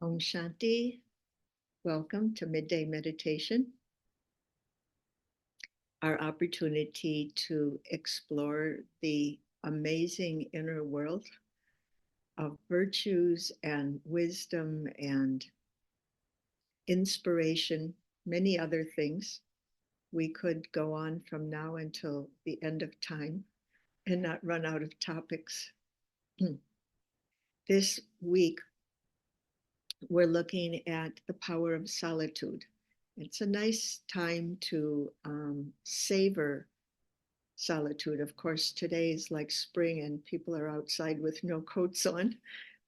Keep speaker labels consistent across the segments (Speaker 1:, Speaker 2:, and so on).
Speaker 1: Om Shanti. Welcome to Midday Meditation, our opportunity to explore the amazing inner world of virtues and wisdom and inspiration, many other things. We could go on from now until the end of time and not run out of topics. This week, we're looking at the power of solitude. It's a nice time to savor solitude. Of course, today is like spring and people are outside with no coats on,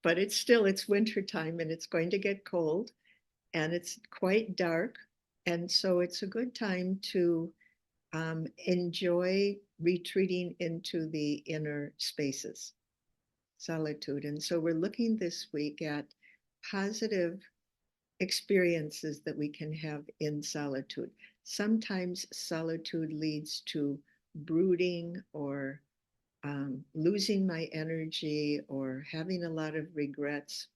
Speaker 1: but it's winter time and it's going to get cold and it's quite dark. And so it's a good time to enjoy retreating into the inner spaces, solitude. And so we're looking this week at positive experiences that we can have in solitude. Sometimes solitude leads to brooding or losing my energy or having a lot of regrets,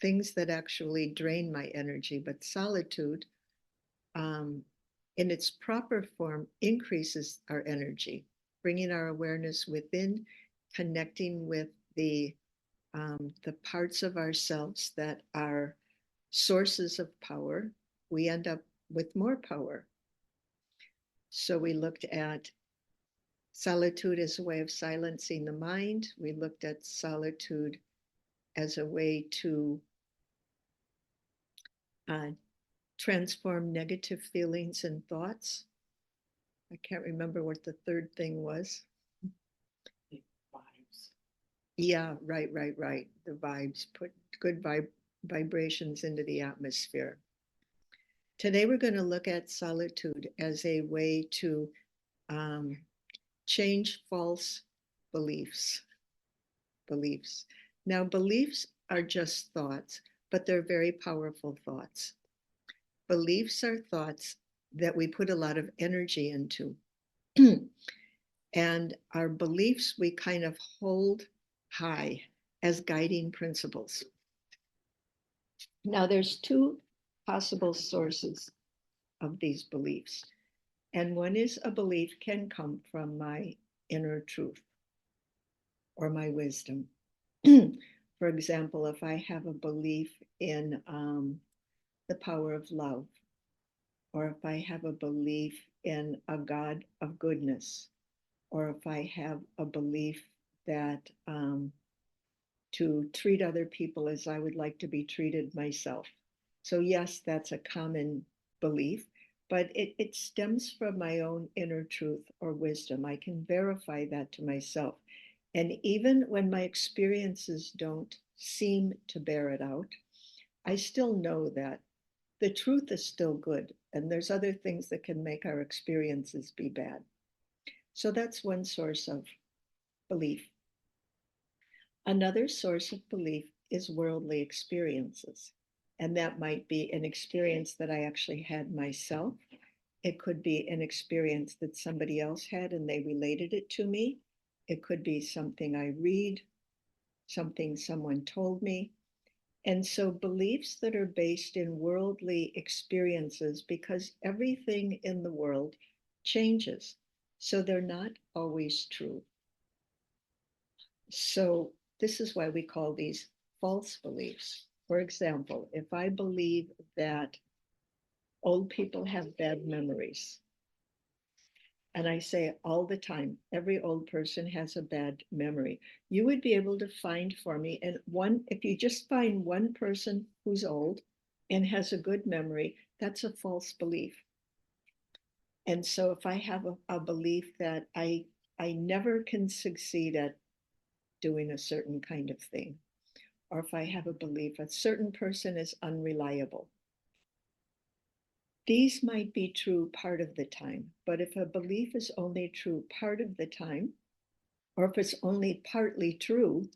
Speaker 1: things that actually drain my energy. But solitude, um, in its proper form, increases our energy, bringing our awareness within, connecting with the parts of ourselves that are sources of power. We end up with more power. So we looked at solitude as a way of silencing the mind. We looked at solitude as a way to uh, transform negative feelings and thoughts. I can't remember what the third thing was. Vibes. Yeah, right. The vibes, put good vibrations into the atmosphere. Today, we're going to look at solitude as a way to um, change false beliefs. Beliefs. Now, beliefs are just thoughts, but they're very powerful thoughts. Beliefs are thoughts that we put a lot of energy into. And our beliefs we kind of hold high as guiding principles. Now, there's two possible sources of these beliefs. And one is a belief can come from my inner truth or my wisdom. For example, if I have a belief in the power of love, or if I have a belief in a God of goodness, or if I have a belief that to treat other people as I would like to be treated myself. So, yes, that's a common belief, but it stems from my own inner truth or wisdom. I can verify that to myself. And even when my experiences don't seem to bear it out, I still know that the truth is still good. And there's other things that can make our experiences be bad. So that's one source of belief. Another source of belief is worldly experiences. And that might be an experience that I actually had myself. It could be an experience that somebody else had and they related it to me. It could be something I read, something someone told me. And so beliefs that are based in worldly experiences, because everything in the world changes. So they're not always true. So this is why we call these false beliefs. For example, if I believe that old people have bad memories, and I say all the time, every old person has a bad memory. You would be able to find for me, and if you just find one person who's old and has a good memory, that's a false belief. And so if I have a belief that I never can succeed at doing a certain kind of thing, or if I have a belief a certain person is unreliable, these might be true part of the time. But if a belief is only true part of the time, or if it's only partly true,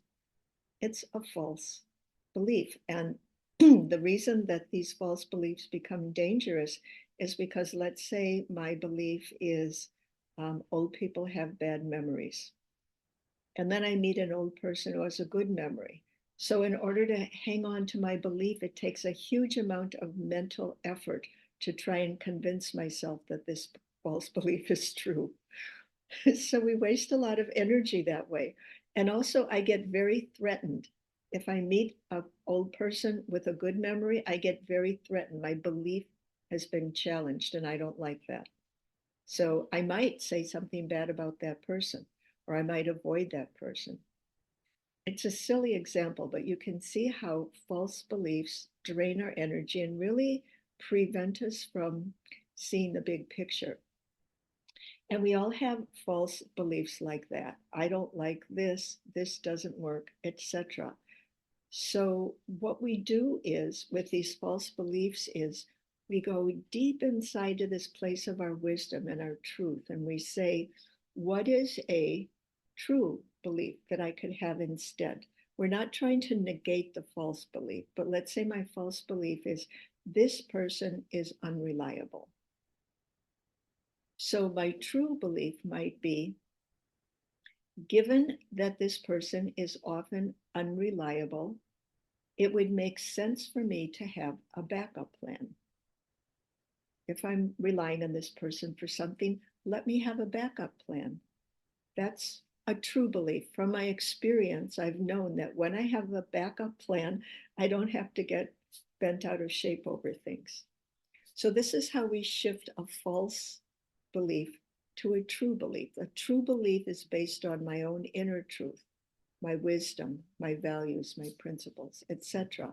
Speaker 1: it's a false belief. And the reason that these false beliefs become dangerous is because, let's say, my belief is old people have bad memories. And then I meet an old person who has a good memory. So, in order to hang on to my belief, it takes a huge amount of mental effort to try and convince myself that this false belief is true. So, we waste a lot of energy that way. And also, I get very threatened. If I meet an old person with a good memory, I get very threatened. My belief has been challenged, and I don't like that. So, I might say something bad about that person, or I might avoid that person. It's a silly example, but you can see how false beliefs drain our energy and really prevent us from seeing the big picture. And we all have false beliefs like that. I don't like this doesn't work, etc. So what we do is with these false beliefs is we go deep inside to this place of our wisdom and our truth, and we say, what is a true belief that I could have instead? We're not trying to negate the false belief, but let's say my false belief is this person is unreliable. So my true belief might be, given that this person is often unreliable, it would make sense for me to have a backup plan. If I'm relying on this person for something, let me have a backup plan. That's a true belief. From my experience, I've known that when I have a backup plan, I don't have to get bent out of shape over things. So, this is how we shift a false belief to a true belief. A true belief is based on my own inner truth, my wisdom, my values, my principles, etc.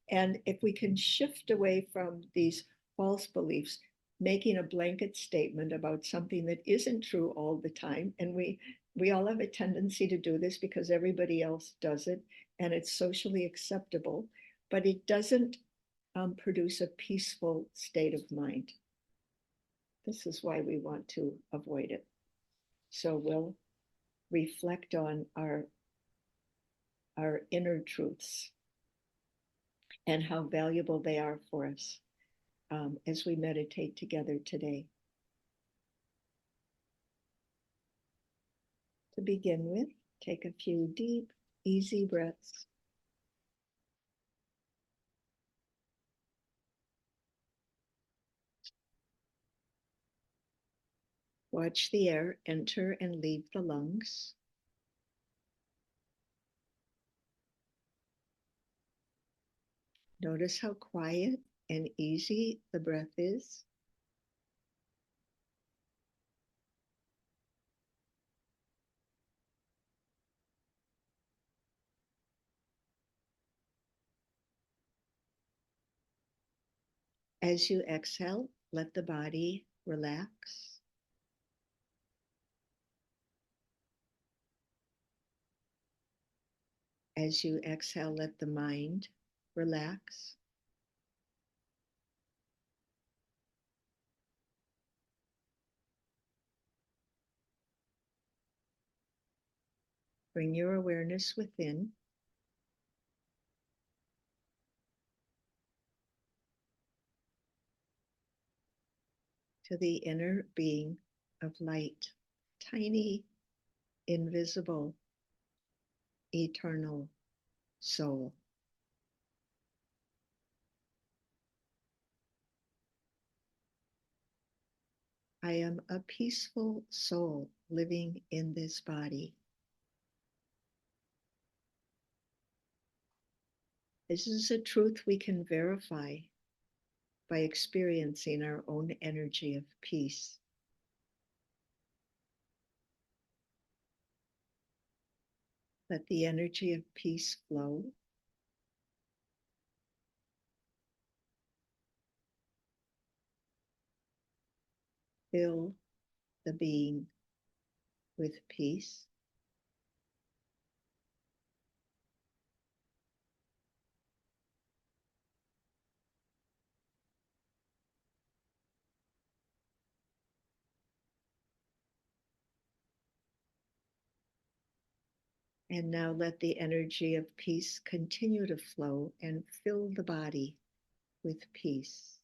Speaker 1: And if we can shift away from these false beliefs, making a blanket statement about something that isn't true all the time, and we all have a tendency to do this because everybody else does it and it's socially acceptable, but it doesn't produce a peaceful state of mind. This is why we want to avoid it. So we'll reflect on our inner truths and how valuable they are for us as we meditate together today. To begin with, take a few deep, easy breaths. Watch the air enter and leave the lungs. Notice how quiet and easy the breath is. As you exhale, let the body relax. As you exhale, let the mind relax. Bring your awareness within. To the inner being of light, tiny, invisible, eternal soul. I am a peaceful soul living in this body. This is a truth we can verify by experiencing our own energy of peace. Let the energy of peace flow. Fill the being with peace. And now let the energy of peace continue to flow and fill the body with peace.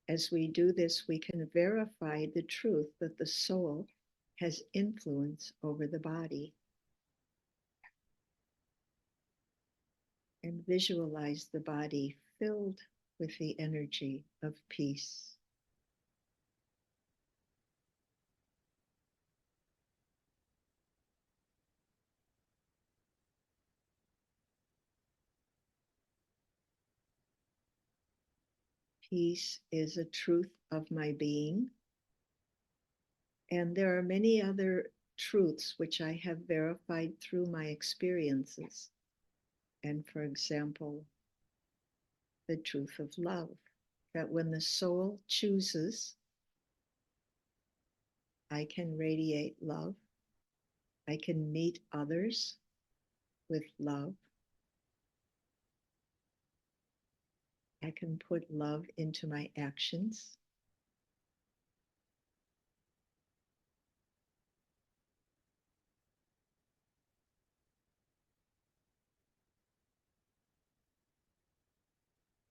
Speaker 1: As we do this, we can verify the truth that the soul has influence over the body. And visualize the body filled with the energy of peace. Peace is a truth of my being. And there are many other truths which I have verified through my experiences. And for example, the truth of love, that when the soul chooses, I can radiate love. I can meet others with love. I can put love into my actions.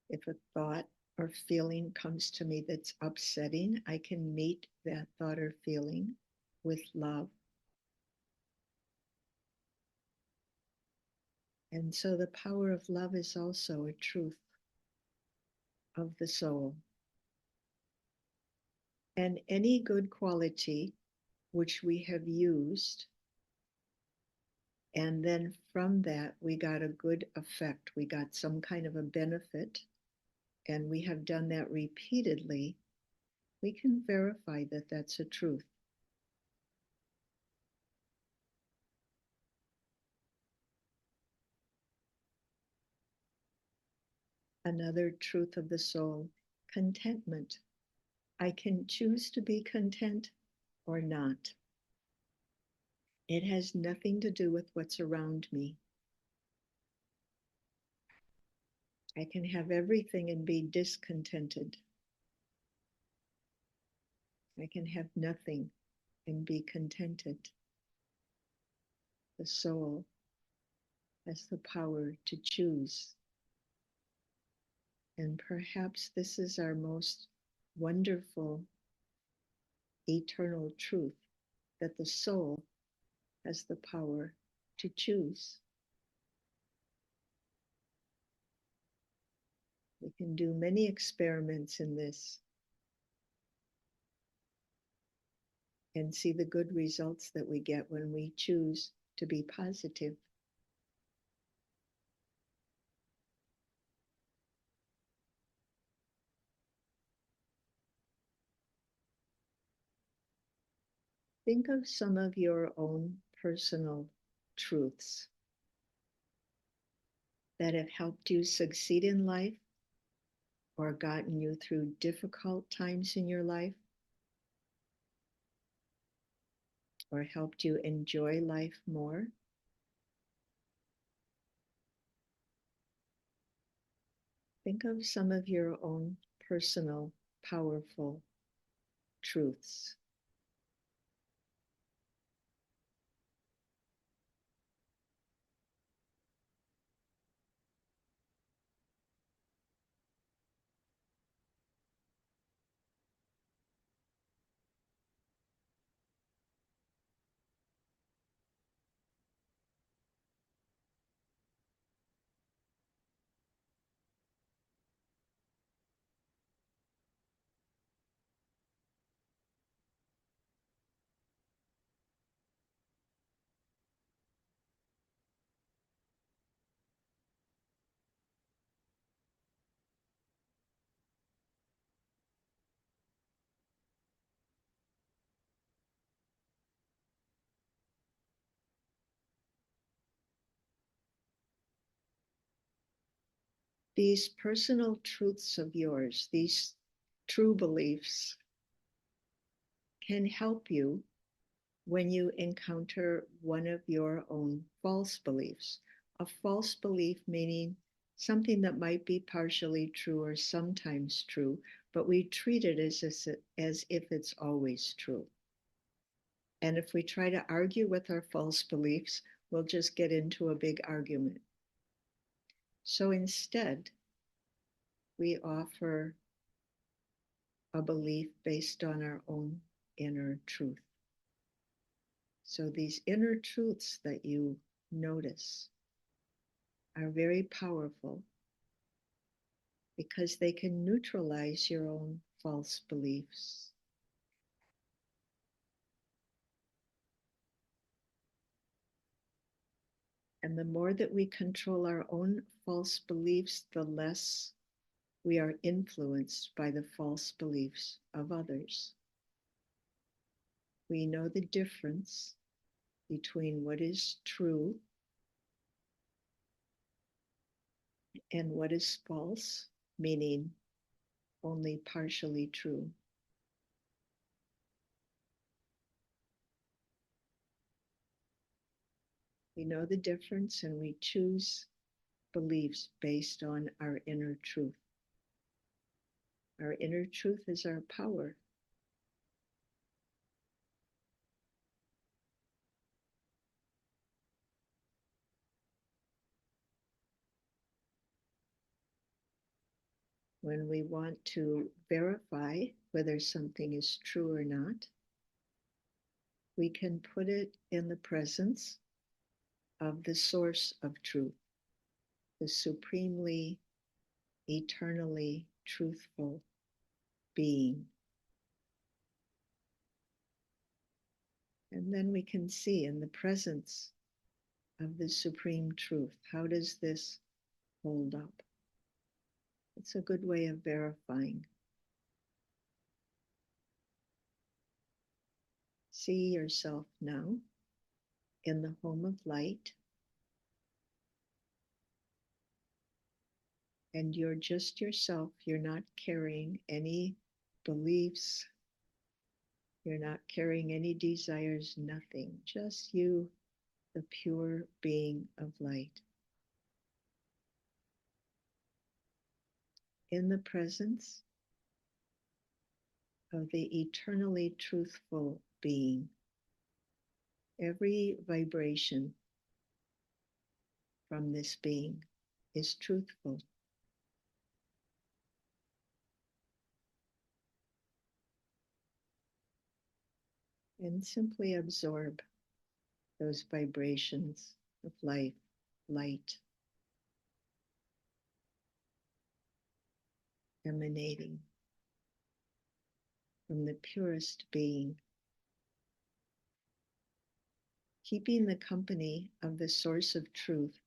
Speaker 1: If a thought or feeling comes to me that's upsetting, I can meet that thought or feeling with love. And so the power of love is also a truth of the soul. And any good quality which we have used, and then from that we got a good effect, we got some kind of a benefit, and we have done that repeatedly, we can verify that that's a truth. Another truth of the soul, contentment. I can choose to be content or not. It has nothing to do with what's around me. I can have everything and be discontented. I can have nothing and be contented. The soul has the power to choose. And perhaps this is our most wonderful eternal truth, that the soul has the power to choose. We can do many experiments in this and see the good results that we get when we choose to be positive. Think of some of your own personal truths that have helped you succeed in life or gotten you through difficult times in your life or helped you enjoy life more. Think of some of your own personal, powerful truths. These personal truths of yours, these true beliefs, can help you when you encounter one of your own false beliefs. A false belief meaning something that might be partially true or sometimes true, but we treat it as if it's always true. And if we try to argue with our false beliefs, we'll just get into a big argument. So instead, we offer a belief based on our own inner truth. So these inner truths that you notice are very powerful because they can neutralize your own false beliefs. And the more that we control our own false beliefs, the less we are influenced by the false beliefs of others. We know the difference between what is true and what is false, meaning only partially true. We know the difference and we choose beliefs based on our inner truth. Our inner truth is our power. When we want to verify whether something is true or not, we can put it in the presence of the source of truth, the supremely, eternally truthful being. And then we can see in the presence of the supreme truth, how does this hold up? It's a good way of verifying. See yourself now in the home of light, and you're just yourself. You're not carrying any beliefs, you're not carrying any desires, nothing, just you, the pure being of light. In the presence of the eternally truthful being, every vibration from this being is truthful. And simply absorb those vibrations of life, light, emanating from the purest being. Keeping the company of the source of truth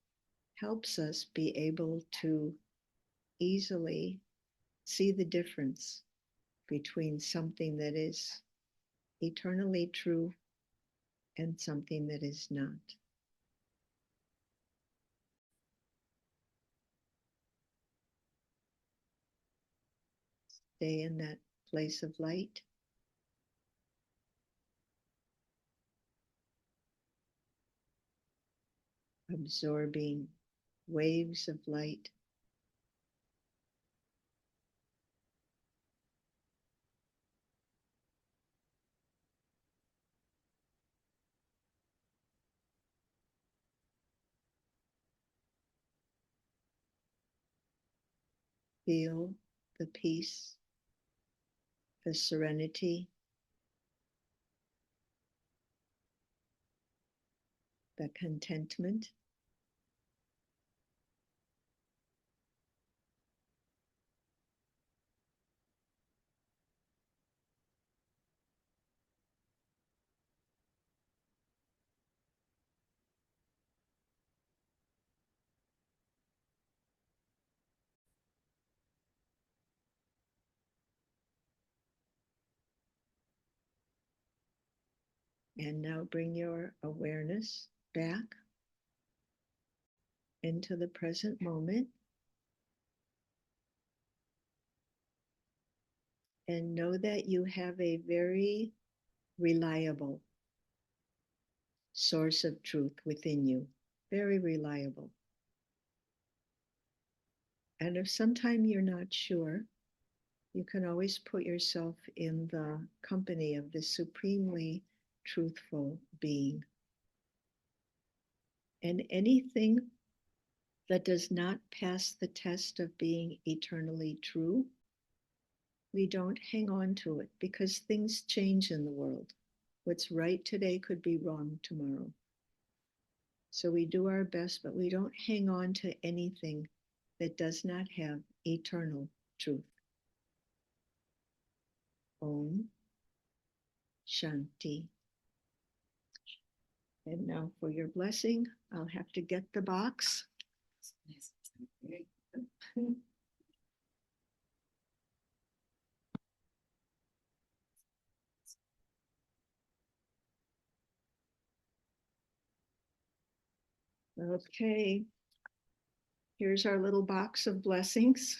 Speaker 1: helps us be able to easily see the difference between something that is eternally true and something that is not. Stay in that place of light. Absorbing waves of light. Feel the peace, the serenity, the contentment. And now bring your awareness back into the present moment and know that you have a very reliable source of truth within you, very reliable. And if sometime you're not sure, you can always put yourself in the company of the supremely truthful being. And anything that does not pass the test of being eternally true, we don't hang on to it because things change in the world. What's right today could be wrong tomorrow. So we do our best, but we don't hang on to anything that does not have eternal truth. Om Shanti. And now for your blessing, I'll have to get the box. Okay, here's our little box of blessings.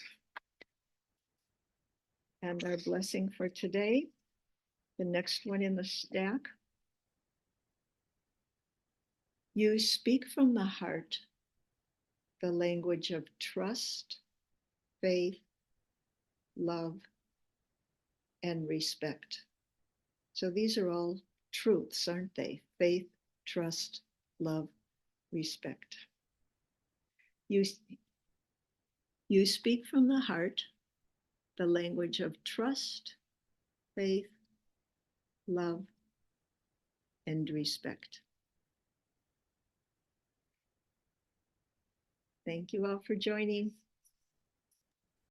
Speaker 1: And our blessing for today, the next one in the stack. You speak from the heart the language of trust, faith, love, and respect. So these are all truths, aren't they? Faith, trust, love, respect. You speak from the heart the language of trust, faith, love, and respect. Thank you all for joining.